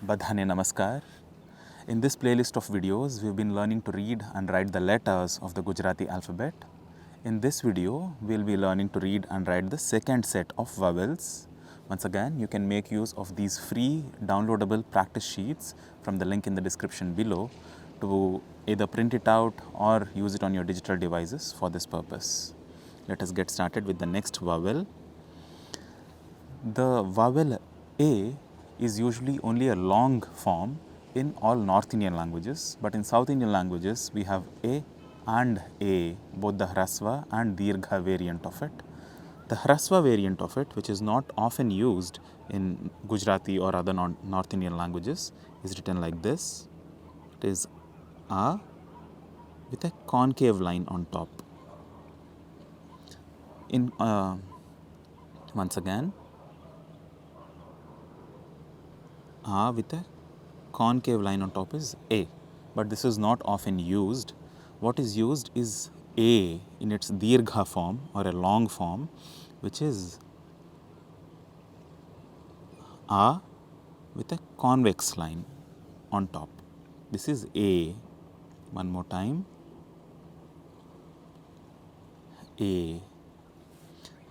Badhane Namaskar. In this playlist of videos, we've been learning to read and write the letters of the Gujarati alphabet. In this video, we'll be learning to read and write the second set of vowels. Once again, you can make use of these free downloadable practice sheets from the link in the description below to either print it out or use it on your digital devices for this purpose. Let us get started with the next vowel. The vowel A is usually only a long form in all North Indian languages, but in South Indian languages we have A and A, both the Hrasva and Dirgha variant of it. The Hrasva variant of it, which is not often used in Gujarati or other North Indian languages, is written like this. It is A with a concave line on top. Once again, A with a concave line on top is A, but this is not often used. What is used is A in its Dirgha form or a long form, which is A with a convex line on top. This is A. One more time. A.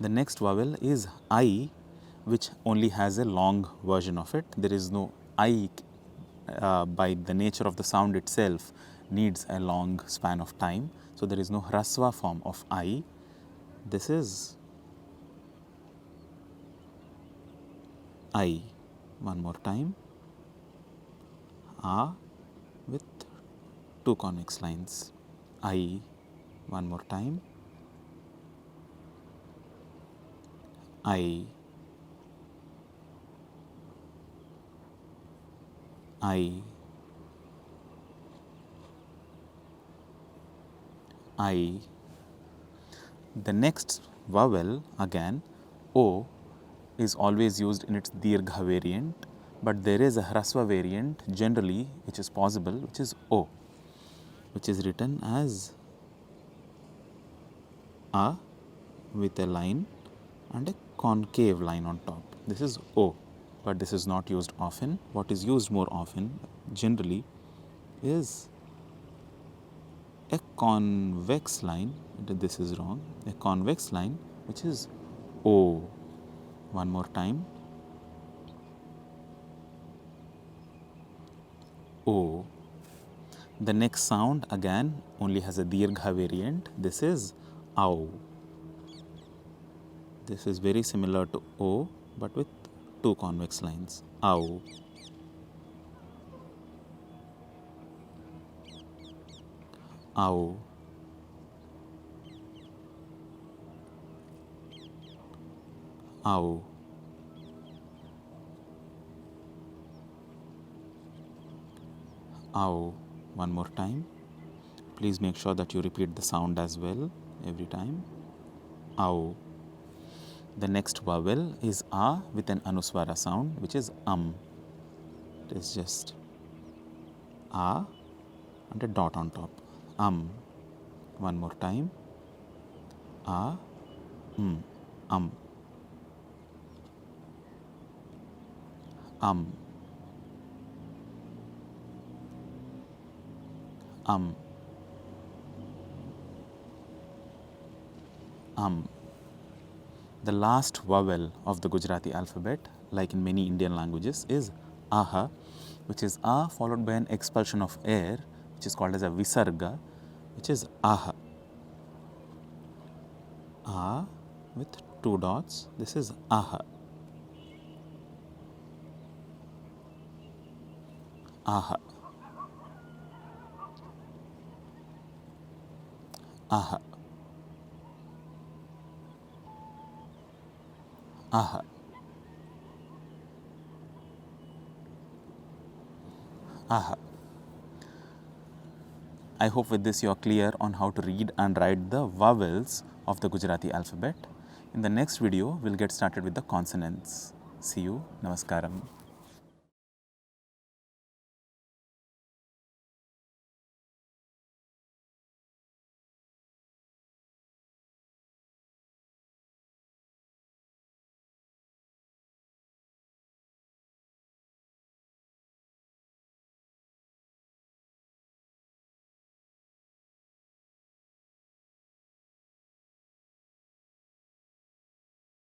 The next vowel is I, which only has a long version of it. There is no I by the nature of the sound itself needs a long span of time. So, there is no Hrasva form of I. This is I. One more time. A with two convex lines. I. One more time. I. I. I. The next vowel, again, O, is always used in its Dirgha variant, but there is a Hrasva variant generally which is possible, which is O, which is written as A with a line and a concave line on top. This is O, but this is not used often. What is used more often generally is a convex line. This is wrong. A convex line, which is O. One more time. O. The next sound again only has a Dirgha variant. This is Au. This is very similar to O, but with two convex lines. Au. Au. Au. Au. One more time. Please make sure that you repeat the sound as well every time. Au. The next vowel is A with an Anuswara sound, which is It is just A and a dot on top. One more time. A, Am. The last vowel of the Gujarati alphabet, like in many Indian languages, is Aha, which is A followed by an expulsion of air, which is called as a Visarga, which is Aha. A with two dots, this is Aha. Aha. Aha. Aha. Aha. I hope with this you are clear on how to read and write the vowels of the Gujarati alphabet. In the next video, we'll get started with the consonants. See you. Namaskaram.